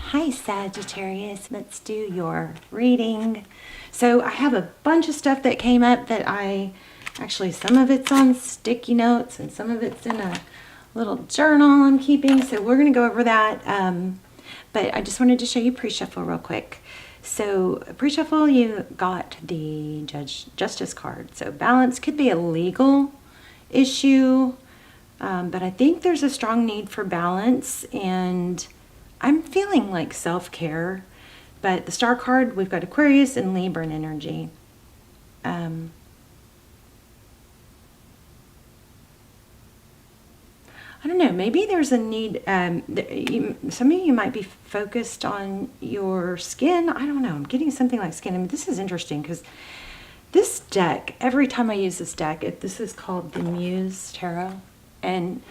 Hi Sagittarius, let's do your reading. So I have a bunch of stuff that came up that actually some of it's on sticky notes and some of it's in a little journal I'm keeping. So we're going to go over that. But I just wanted to show you pre-shuffle real quick. So pre-shuffle, you got the Justice card. So balance could be a legal issue, but I think there's a strong need for balance, and I'm feeling like self-care. But the Star card, we've got Aquarius and Libra in energy. I don't know, maybe there's a need, some of you might be focused on your skin. I don't know, I'm getting something like skin. I mean, this is interesting because this deck, every time I use this deck, this is called the Muse Tarot, and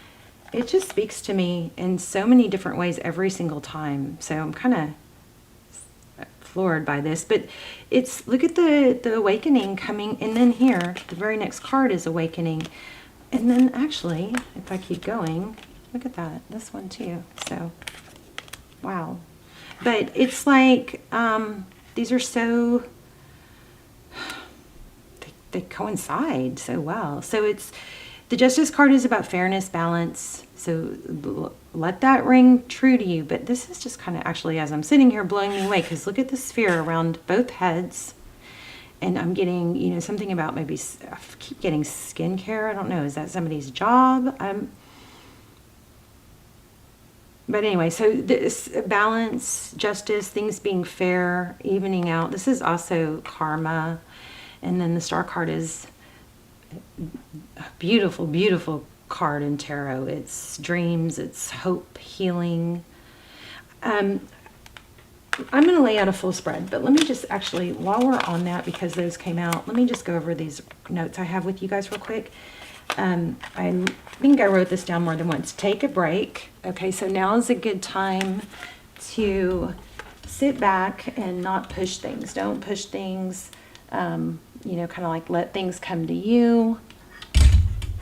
it just speaks to me in so many different ways every single time. So I'm kind of floored by this, but it's, look at the awakening coming, and then here, the very next card is awakening. And then actually, if I keep going, look at that, this one too. So, wow. But it's like, these are so, they coincide so well. So it's, the Justice card is about fairness, balance. So let that ring true to you. But this is just kind of actually, as I'm sitting here, blowing me away, because look at the sphere around both heads. And I'm getting, you know, something about maybe, I keep getting skincare. I don't know. Is that somebody's job? But anyway, so this balance, justice, things being fair, evening out. This is also karma. And then the Star card is a beautiful, beautiful card in tarot. It's dreams, it's hope, healing. I'm going to lay out a full spread, but let me just actually, while we're on that, because those came out, let me just go over these notes I have with you guys real quick. I think I wrote this down more than once. Take a break. Okay, so now is a good time to sit back and not push things. Don't push things, you know, kind of like let things come to you.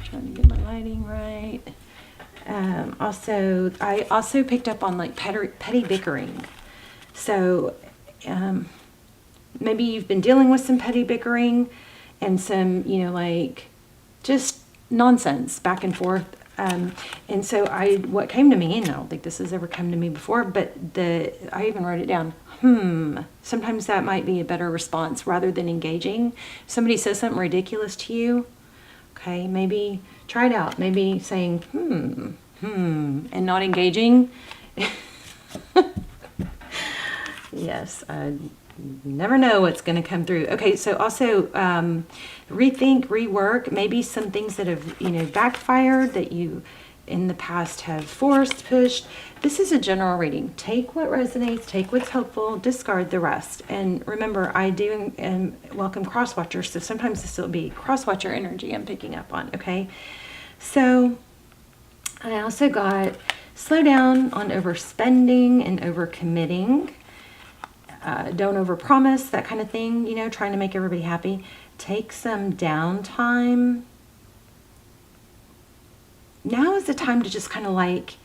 Trying to get my lighting right. I also picked up on like petty bickering. So maybe you've been dealing with some petty bickering and some, you know, like just nonsense back and forth. And so what came to me, and I don't think this has ever come to me before, but I even wrote it down. Sometimes that might be a better response rather than engaging. Somebody says something ridiculous to you. Okay, maybe try it out. Maybe saying, and not engaging. Yes, I never know what's going to come through. Okay, so also rethink, rework, maybe some things that have, you know, backfired that you in the past have forced, pushed. This is a general reading. Take what resonates, take what's helpful, discard the rest. And remember, I do welcome cross-watchers, so sometimes this will be cross-watcher energy I'm picking up on, okay? So I also got slow down on overspending and overcommitting. Don't overpromise, that kind of thing, you know, trying to make everybody happy. Take some downtime. Now is the time to just kind of like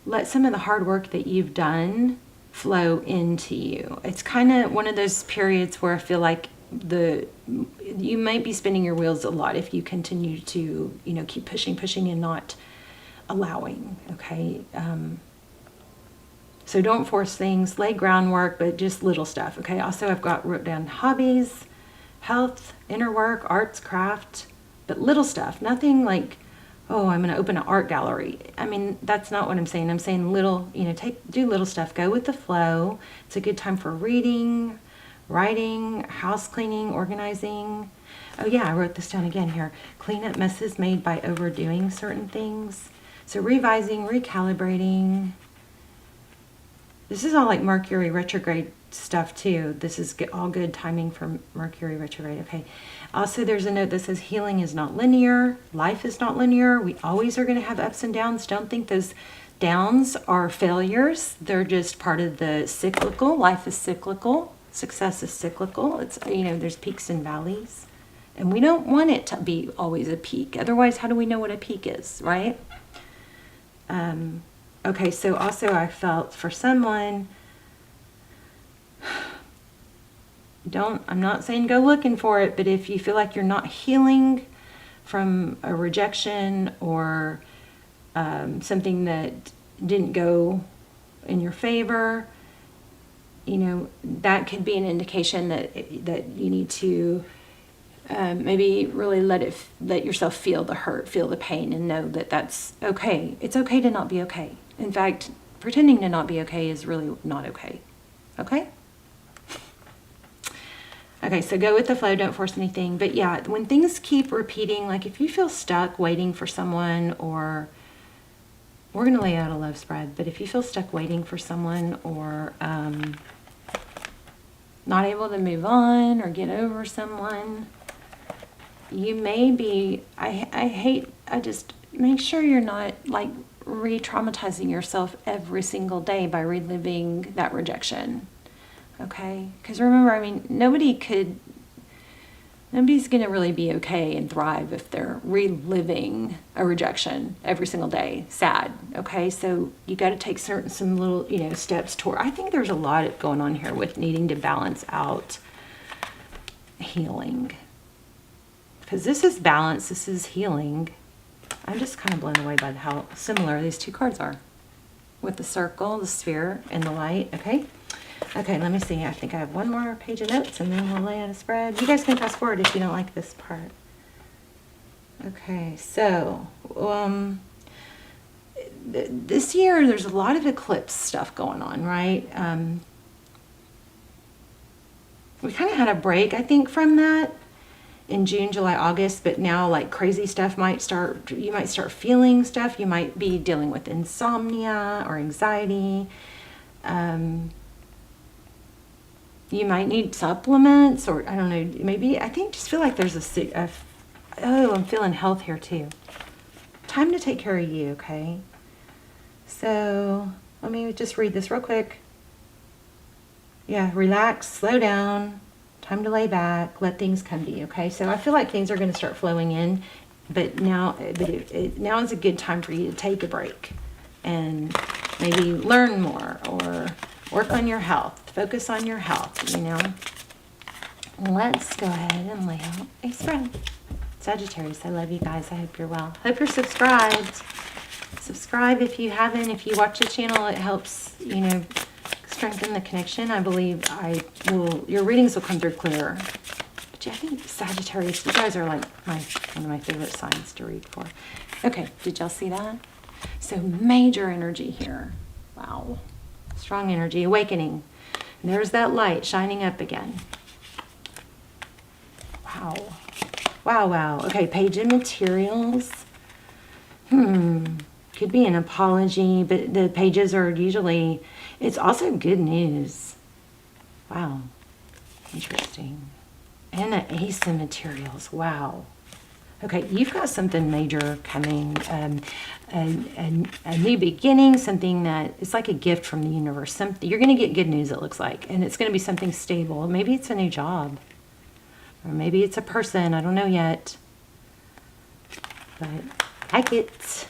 let some of the hard work that you've done flow into you. It's kind of one of those periods where I feel like you might be spinning your wheels a lot if you continue to, you know, keep pushing and not allowing, okay? So don't force things, lay groundwork, but just little stuff, okay? Also, I've wrote down hobbies, health, inner work, arts, craft, but little stuff. Nothing like, oh, I'm going to open an art gallery. I mean, that's not what I'm saying. I'm saying little, you know, do little stuff. Go with the flow. It's a good time for reading, writing, house cleaning, organizing. Oh yeah, I wrote this down again here. Clean up messes made by overdoing certain things. So revising, recalibrating. This is all like Mercury retrograde stuff too. This is all good timing for Mercury retrograde. Okay. Also, there's a note that says healing is not linear. Life is not linear. We always are going to have ups and downs. Don't think those downs are failures. They're just part of the cyclical. Life is cyclical. Success is cyclical. It's, you know, there's peaks and valleys. And we don't want it to be always a peak. Otherwise, how do we know what a peak is, right? Okay, so also I felt for someone, I'm not saying go looking for it, but if you feel like you're not healing from a rejection or something that didn't go in your favor, you know, that could be an indication that you need to maybe really let yourself feel the hurt, feel the pain, and know that that's okay. It's okay to not be okay. In fact, pretending to not be okay is really not okay. Okay? Okay, so go with the flow, don't force anything. But yeah, when things keep repeating, like if you feel stuck waiting for someone, or we're going to lay out a love spread, but if you feel stuck waiting for someone, or not able to move on or get over someone, you may be, I just make sure you're not like re-traumatizing yourself every single day by reliving that rejection. Okay? Because remember, I mean, nobody's going to really be okay and thrive if they're reliving a rejection every single day. Sad. Okay? So you got to take some little, you know, steps toward, I think there's a lot going on here with needing to balance out healing. Because this is balance, this is healing. I'm just kind of blown away by how similar these two cards are. With the circle, the sphere, and the light. Okay? Okay, let me see. I think I have one more page of notes, and then we'll lay out a spread. You guys can fast forward if you don't like this part. Okay, so this year there's a lot of eclipse stuff going on, right? We kind of had a break, I think, from that in June, July, August, but now like crazy stuff might start. You might start feeling stuff. You might be dealing with insomnia or anxiety. You might need supplements, or I don't know, maybe, I think, just feel like there's I'm feeling health here too. Time to take care of you, okay? So let me just read this real quick. Yeah, relax, slow down, time to lay back, let things come to you, okay? So I feel like things are going to start flowing in, but now is a good time for you to take a break and maybe learn more or work on your health. Focus on your health, you know. Let's go ahead and lay out a spread. Sagittarius, I love you guys. I hope you're well. Hope you're subscribed. Subscribe if you haven't. If you watch the channel, it helps, you know, strengthen the connection. I believe your readings will come through clearer. But yeah, I think Sagittarius, you guys are like one of my favorite signs to read for. Okay, did y'all see that? So major energy here. Wow. Strong energy, awakening. And there's that light shining up again. Wow. Wow, wow. Okay, page of materials. Could be an apology, but the pages are usually, it's also good news. Wow. Interesting. And an ace of materials. Wow. Okay, you've got something major coming, a new beginning, something that it's like a gift from the universe. You're going to get good news, it looks like, and it's going to be something stable. Maybe it's a new job, or maybe it's a person. I don't know yet, but I like it.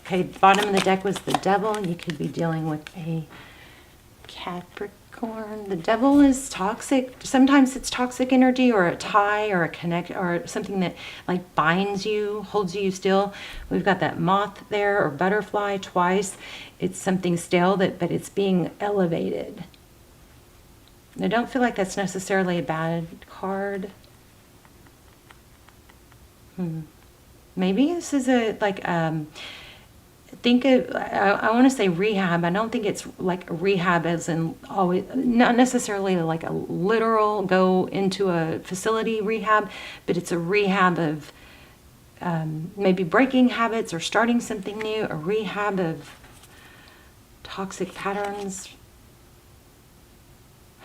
Okay, bottom of the deck was the devil. You could be dealing with a Capricorn. The devil is toxic. Sometimes it's toxic energy, or a tie, or a connect, or something that like binds you, holds you still. We've got that moth there, or butterfly twice. It's something stale, but it's being elevated. I don't feel like that's necessarily a bad card. Maybe this is think of, I want to say rehab. I don't think it's like rehab as in always, not necessarily like a literal go into a facility rehab, but it's a rehab of maybe breaking habits or starting something new, a rehab of toxic patterns.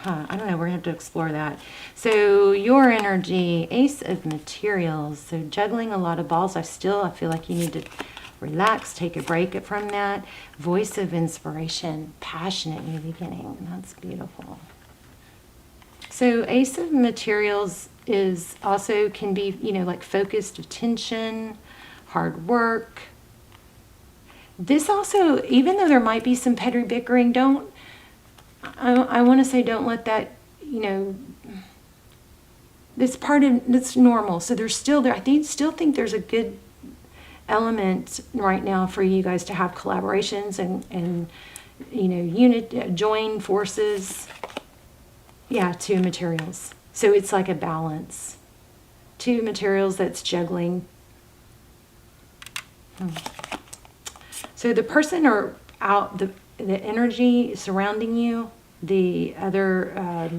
I don't know, we're going to have to explore that. So your energy, ace of materials, so juggling a lot of balls. I feel like you need to relax, take a break from that. Voice of inspiration, passionate new beginning. That's beautiful. So ace of materials is also can be, you know, like focused attention, hard work. This also, even though there might be some petty bickering, I want to say don't let that, that's normal. So there's still there. Still think there's a good element right now for you guys to have collaborations and join forces. Yeah, 2 materials. So it's like a balance. 2 materials that's juggling. So the person or out the energy surrounding you, the other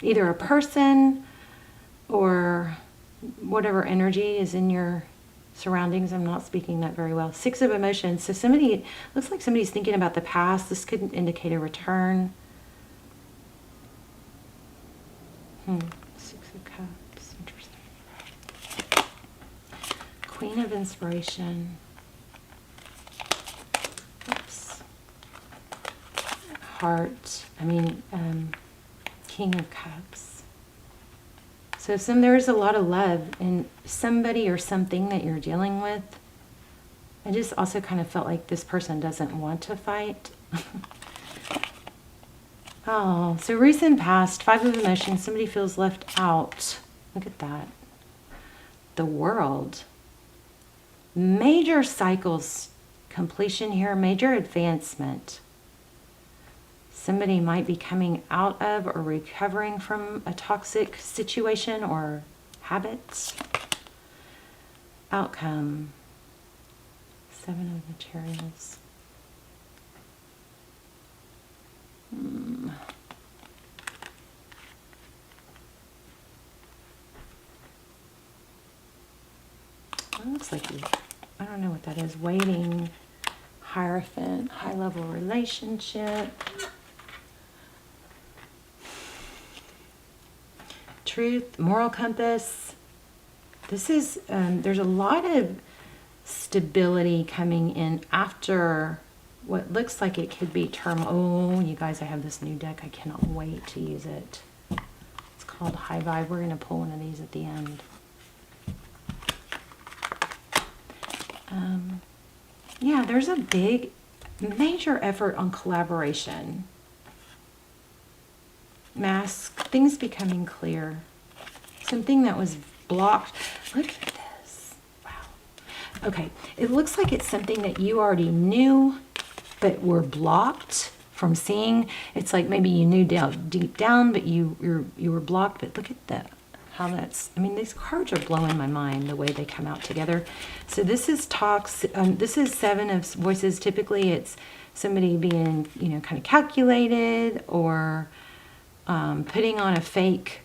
either a person or whatever energy is in your surroundings. I'm not speaking that very well. 6 of emotions. So looks like somebody's thinking about the past. This could indicate a return. 6 of Cups. Interesting. Queen of Inspiration. Oops. Heart. King of Cups. So there's a lot of love in somebody or something that you're dealing with. I just also kind of felt like this person doesn't want to fight. Oh, so recent past, 5 of emotions, somebody feels left out. Look at that. The World. Major cycles completion here, major advancement. Somebody might be coming out of or recovering from a toxic situation or habits. Outcome. 7 of materials. It looks like I don't know what that is. Waiting, Hierophant, high-level relationship. Truth, moral compass. This is, there's a lot of stability coming in after what looks like it could be oh, you guys, I have this new deck. I cannot wait to use it. It's called High Vibe. We're going to pull one of these at the end. Yeah, there's a major effort on collaboration. Mask, things becoming clear. Something that was blocked. Look at this. Wow. Okay, it looks like it's something that you already knew but were blocked from seeing. It's like maybe you knew deep down, but you were blocked. But look at how that's, these cards are blowing my mind the way they come out together. So this is talks, this is 7 of voices. Typically it's somebody being, kind of calculated or putting on a fake.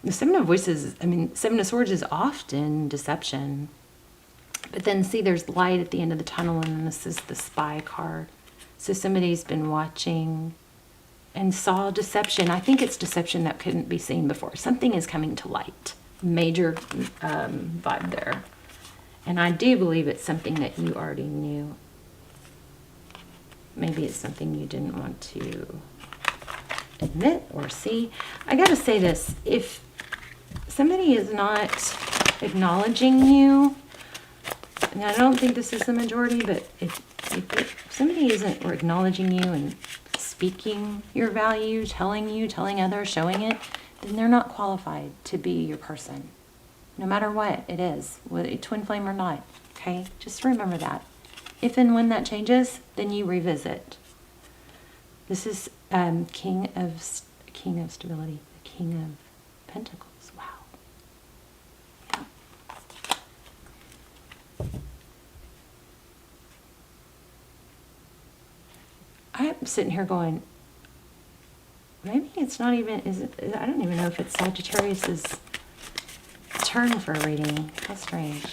The 7 of voices, 7 of swords is often deception. But then see, there's light at the end of the tunnel, and then this is the spy card. So somebody's been watching and saw deception. I think it's deception that couldn't be seen before. Something is coming to light. Major vibe there. And I do believe it's something that you already knew. Maybe it's something you didn't want to admit or see. I gotta say this, if somebody is not acknowledging you, and I don't think this is the majority, but if somebody isn't acknowledging you and speaking your value, telling others, showing it, then they're not qualified to be your person. No matter what it is, whether twin flame or not, okay? Just remember that. If and when that changes, then you revisit. This is King of Stability, the King of Pentacles. Wow. Yeah. I'm sitting here going, maybe it's not even, I don't even know if it's Sagittarius's turn for a reading. How strange.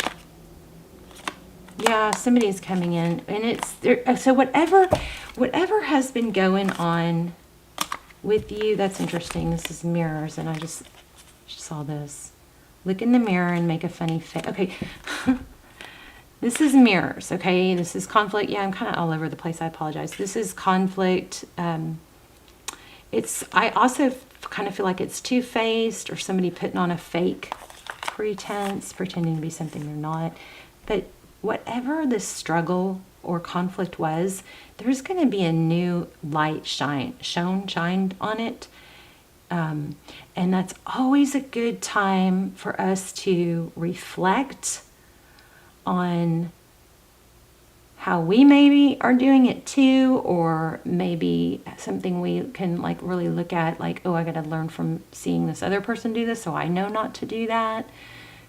Yeah, somebody's coming in, and it's there. So whatever has been going on with you, that's interesting. This is mirrors, and I just saw this. Look in the mirror and make a funny face. Okay. This is mirrors, okay? This is conflict. Yeah, I'm kind of all over the place. I apologize. This is conflict. I also kind of feel like it's two-faced, or somebody putting on a fake pretense, pretending to be something they're not. But whatever the struggle or conflict was, there's going to be a new light shined on it. And that's always a good time for us to reflect on how we maybe are doing it too, or maybe something we can like really look at, like, oh, I got to learn from seeing this other person do this, so I know not to do that.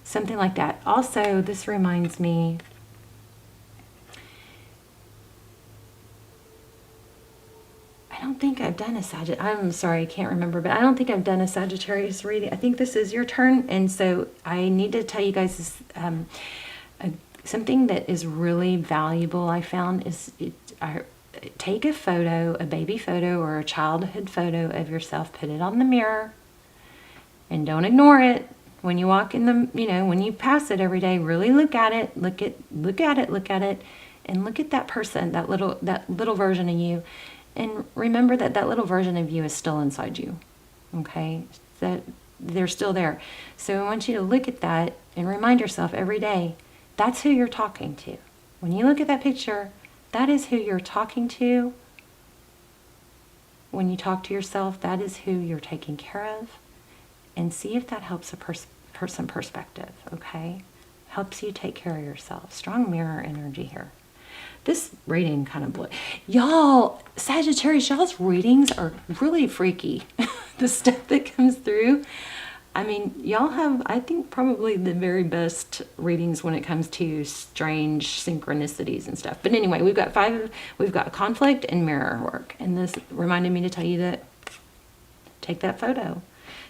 Something like that. Also, this reminds me, I don't think I've done a Sagittarius. I'm sorry, I can't remember, but I don't think I've done a Sagittarius reading. I think this is your turn, and so I need to tell you guys this, something that is really valuable I found is take a photo, a baby photo or a childhood photo of yourself, put it on the mirror, and don't ignore it. When you walk in the, when you pass it every day, really look at it, and look at that person, that little version of you. And remember that little version of you is still inside you, okay? That they're still there. So I want you to look at that and remind yourself every day, that's who you're talking to. When you look at that picture, that is who you're talking to. When you talk to yourself, that is who you're taking care of. And see if that helps a person perspective, okay? Helps you take care of yourself. Strong mirror energy here. This reading kind of blew. Y'all, Sagittarius, y'all's readings are really freaky. The stuff that comes through. I mean, y'all have, I think, probably the very best readings when it comes to strange synchronicities and stuff. But anyway, we've got conflict and mirror work. And this reminded me to tell you that, take that photo.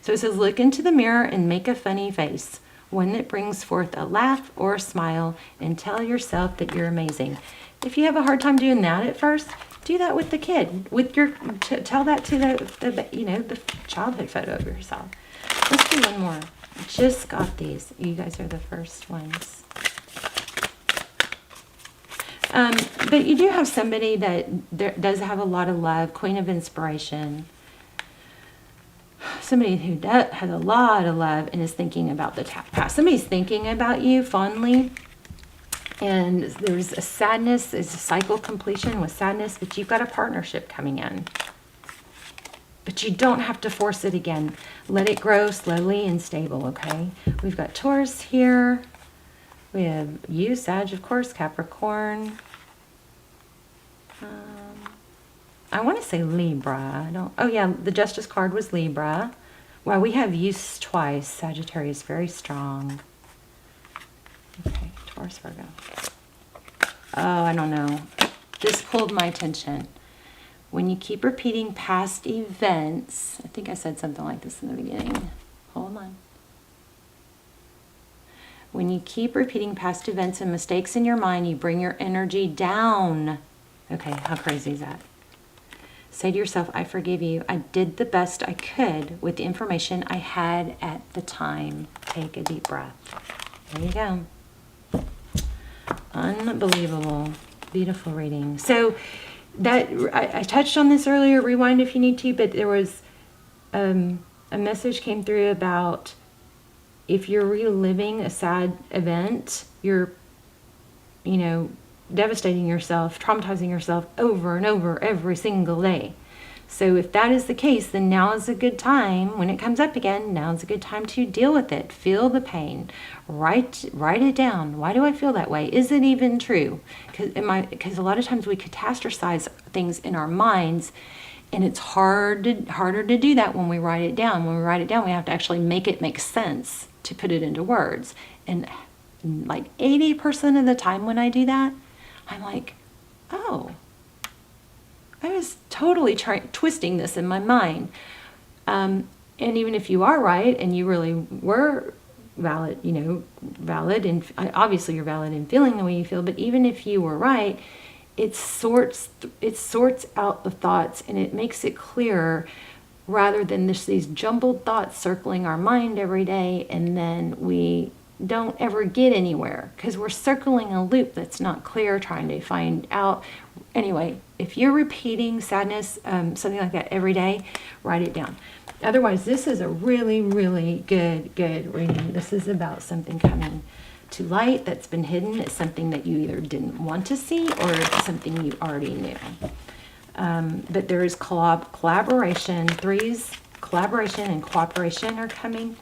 So it says, look into the mirror and make a funny face, one that brings forth a laugh or a smile, and tell yourself that you're amazing. If you have a hard time doing that at first, do that with the kid. Tell that to the childhood photo of yourself. Let's do one more. Just got these. You guys are the first ones. But you do have somebody that does have a lot of love. Queen of Inspiration. Somebody who has a lot of love and is thinking about the past. Somebody's thinking about you fondly. And there's a sadness. It's a cycle completion with sadness. But you've got a partnership coming in. But you don't have to force it again. Let it grow slowly and stable, okay? We've got Taurus here. We have you, Sag, of course, Capricorn. I want to say Libra. Oh yeah, the Justice card was Libra. Wow, we have you twice. Sagittarius, very strong. Okay, Taurus, Virgo. Oh, I don't know. This pulled my attention. When you keep repeating past events, I think I said something like this in the beginning. Hold on. When you keep repeating past events and mistakes in your mind, you bring your energy down. Okay, how crazy is that? Say to yourself, I forgive you. I did the best I could with the information I had at the time. Take a deep breath. There you go. Unbelievable. Beautiful reading. So that I touched on this earlier, rewind if you need to, but there was a message came through about if you're reliving a sad event, you're, devastating yourself, traumatizing yourself over and over every single day. So if that is the case, then now is a good time, when it comes up again, now is a good time to deal with it. Feel the pain. Write it down. Why do I feel that way? Is it even true? Because a lot of times we catastrophize things in our minds, and it's harder to do that when we write it down. When we write it down, we have to actually make it make sense to put it into words. And like 80% of the time when I do that, I'm like, oh, I was totally twisting this in my mind. And even if you are right and you really were valid, and obviously you're valid in feeling the way you feel, but even if you were right, it sorts out the thoughts and it makes it clearer, rather than these jumbled thoughts circling our mind every day, and then we don't ever get anywhere because we're circling a loop that's not clear, trying to find out. Anyway, if you're repeating sadness, something like that every day, write it down. Otherwise, this is a really, really good reading. This is about something coming to light that's been hidden. It's something that you either didn't want to see or something you already knew. But there is collaboration. Threes, collaboration and cooperation are coming.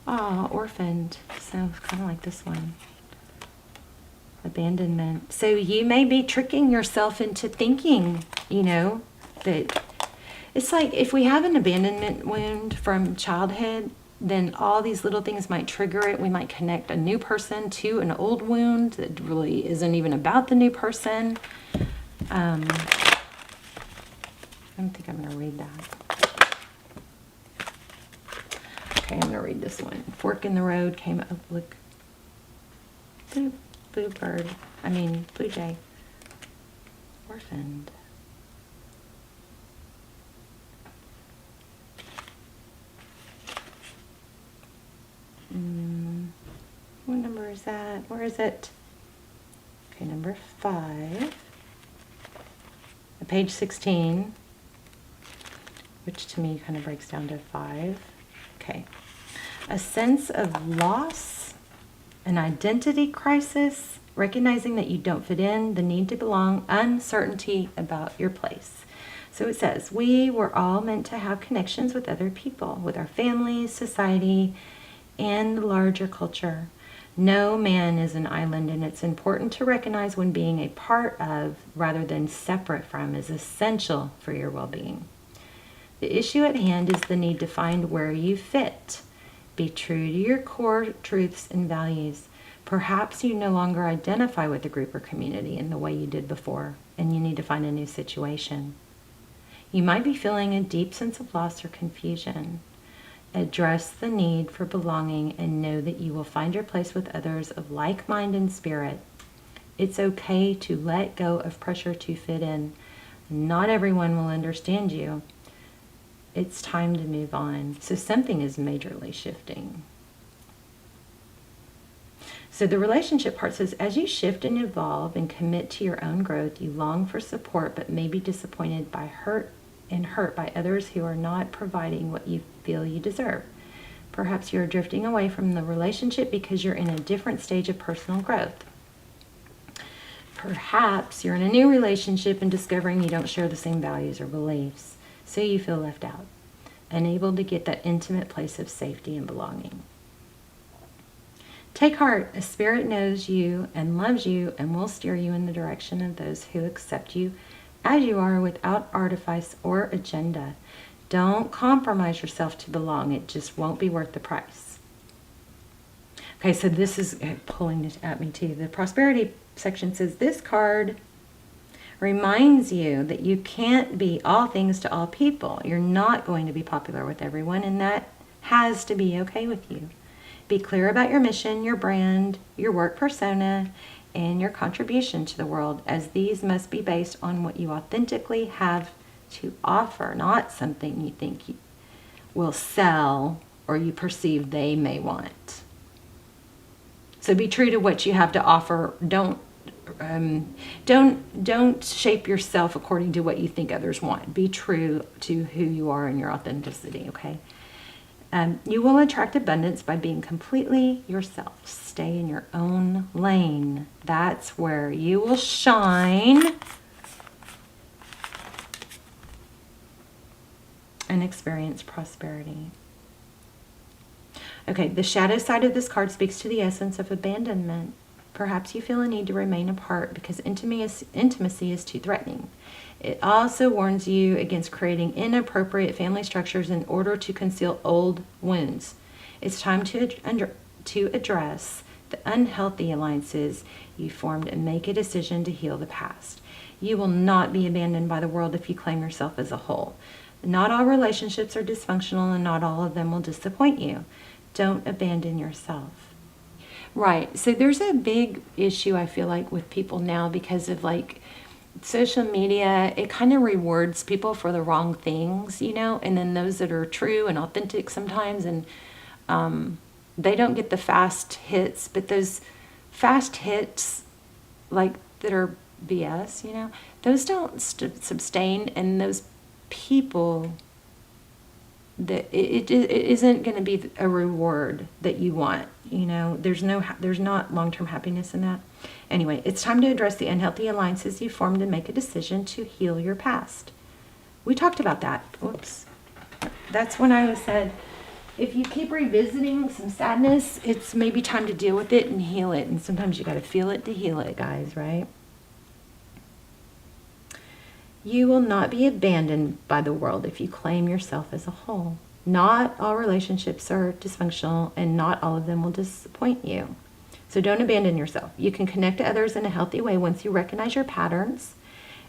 Ah, orphaned. So kind of like this one. Abandonment. So you may be tricking yourself into thinking, you know, that it's like if we have an abandonment wound from childhood, then all these little things might trigger it. We might connect a new person to an old wound that really isn't even about the new person. I don't think I'm going to read that. Okay, I'm going to read this one. Fork in the road came up. Look. Blue bird. I mean, blue jay. Orphaned. What number is that? Where is it? Okay, number 5. Page 16, which to me kind of breaks down to 5. Okay. A sense of loss, an identity crisis, recognizing that you don't fit in, the need to belong, uncertainty about your place. So it says, we were all meant to have connections with other people, with our families, society, and the larger culture. No man is an island, and it's important to recognize when being a part of, rather than separate from, is essential for your well-being. The issue at hand is the need to find where you fit. Be true to your core truths and values. Perhaps you no longer identify with a group or community in the way you did before, and you need to find a new situation. You might be feeling a deep sense of loss or confusion. Address the need for belonging and know that you will find your place with others of like mind and spirit. It's okay to let go of pressure to fit in. Not everyone will understand you. It's time to move on. So something is majorly shifting. So the relationship part says, as you shift and evolve and commit to your own growth, you long for support but may be disappointed by hurt by others who are not providing what you feel you deserve. Perhaps you're drifting away from the relationship because you're in a different stage of personal growth. Perhaps you're in a new relationship and discovering you don't share the same values or beliefs, so you feel left out, unable to get that intimate place of safety and belonging. Take heart. A spirit knows you and loves you and will steer you in the direction of those who accept you as you are without artifice or agenda. Don't compromise yourself to belong. It just won't be worth the price. Okay, so this is pulling it at me too. The prosperity section says this card reminds you that you can't be all things to all people. You're not going to be popular with everyone, and that has to be okay with you. Be clear about your mission, your brand, your work persona, and your contribution to the world, as these must be based on what you authentically have to offer, not something you think you will sell or you perceive they may want. So be true to what you have to offer. Don't shape yourself according to what you think others want. Be true to who you are and your authenticity, okay? You will attract abundance by being completely yourself. Stay in your own lane. That's where you will shine and experience prosperity. Okay, the shadow side of this card speaks to the essence of abandonment. Perhaps you feel a need to remain apart because intimacy is too threatening. It also warns you against creating inappropriate family structures in order to conceal old wounds. It's time to address the unhealthy alliances you formed and make a decision to heal the past. You will not be abandoned by the world if you claim yourself as a whole. Not all relationships are dysfunctional, and not all of them will disappoint you. Don't abandon yourself. Right. So there's a big issue, I feel like, with people now because of social media. It kind of rewards people for the wrong things, and then those that are true and authentic sometimes, and they don't get the fast hits, but those fast hits that are BS, those don't sustain, and those people that it isn't going to be a reward that you want. You know, there's not long-term happiness in that. Anyway, it's time to address the unhealthy alliances you formed and make a decision to heal your past. We talked about that. Whoops. That's when I said, if you keep revisiting some sadness, it's maybe time to deal with it and heal it. And sometimes you got to feel it to heal it, guys, right? You will not be abandoned by the world if you claim yourself as a whole. Not all relationships are dysfunctional, and not all of them will disappoint you. So don't abandon yourself. You can connect to others in a healthy way once you recognize your patterns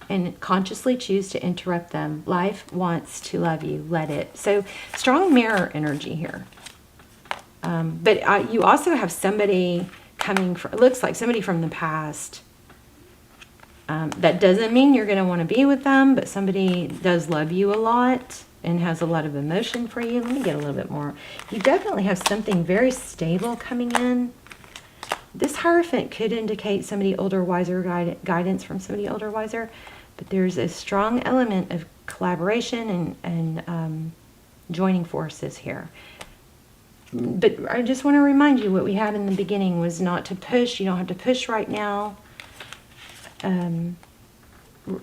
and consciously choose to interrupt them. Life wants to love you. Let it. So strong mirror energy here. But you also have somebody coming from, it looks like somebody from the past. That doesn't mean you're going to want to be with them, but somebody does love you a lot and has a lot of emotion for you. Let me get a little bit more. You definitely have something very stable coming in. This Hierophant could indicate somebody older, wiser, guidance from somebody older, wiser, but there's a strong element of collaboration and joining forces here. But I just want to remind you what we had in the beginning was not to push. You don't have to push right now.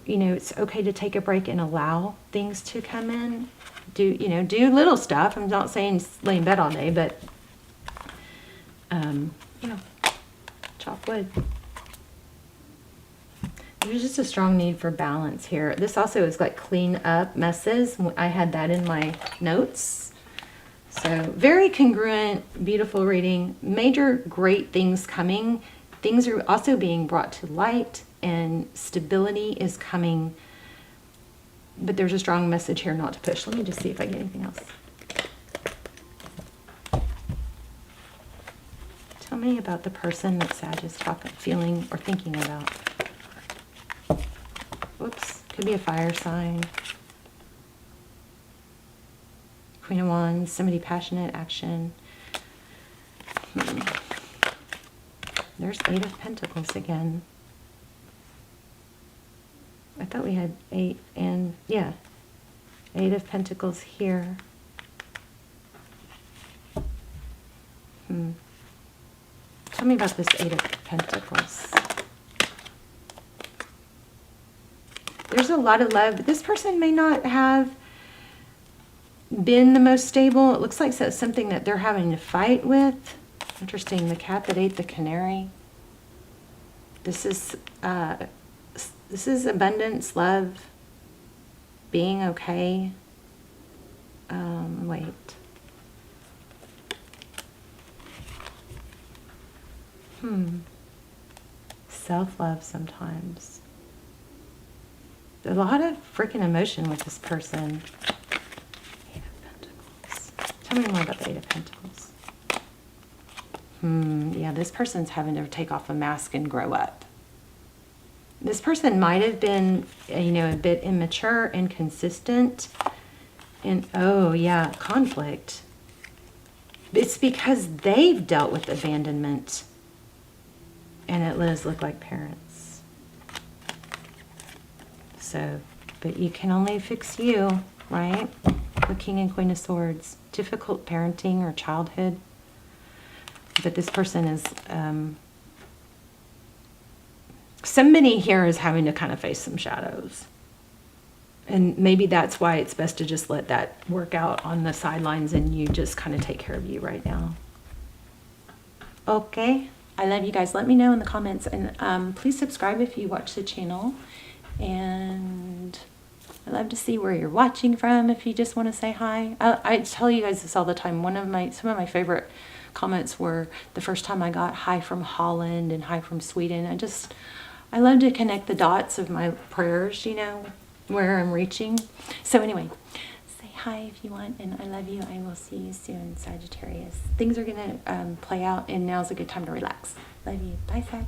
You know, it's okay to take a break and allow things to come in. Do little stuff. I'm not saying lay in bed all day, but, chop wood. There's just a strong need for balance here. This also is like clean up messes. I had that in my notes. So very congruent, beautiful reading. Major great things coming. Things are also being brought to light and stability is coming. But there's a strong message here not to push. Let me just see if I get anything else. Tell me about the person that Sag is feeling or thinking about. Whoops, could be a fire sign. Queen of Wands, somebody passionate, action. There's Eight of Pentacles again. I thought we had 8 and, yeah, 8 of Pentacles here. Tell me about this 8 of Pentacles. There's a lot of love, but this person may not have been the most stable. It looks like that's something that they're having to fight with. Interesting, the cat that ate the canary. This is abundance, love, being okay. Wait. Self-love sometimes. A lot of freaking emotion with this person. Eight of Pentacles. Tell me more about the Eight of Pentacles. Yeah, this person's having to take off a mask and grow up. This person might have been, a bit immature, inconsistent, and oh yeah, conflict. It's because they've dealt with abandonment, and it does look like parents. So, but you can only fix you, right? The King and Queen of Swords. Difficult parenting or childhood. But this person is, somebody here is having to kind of face some shadows. And maybe that's why it's best to just let that work out on the sidelines and you just kind of take care of you right now. Okay. I love you guys. Let me know in the comments. And please subscribe if you watch the channel. And I love to see where you're watching from if you just want to say hi. I tell you guys this all the time. Some of my favorite comments were the first time I got hi from Holland and hi from Sweden. I love to connect the dots of my prayers, where I'm reaching. So anyway, say hi if you want, and I love you. I will see you soon, Sagittarius. Things are going to play out, and now's a good time to relax. Love you. Bye, Sag.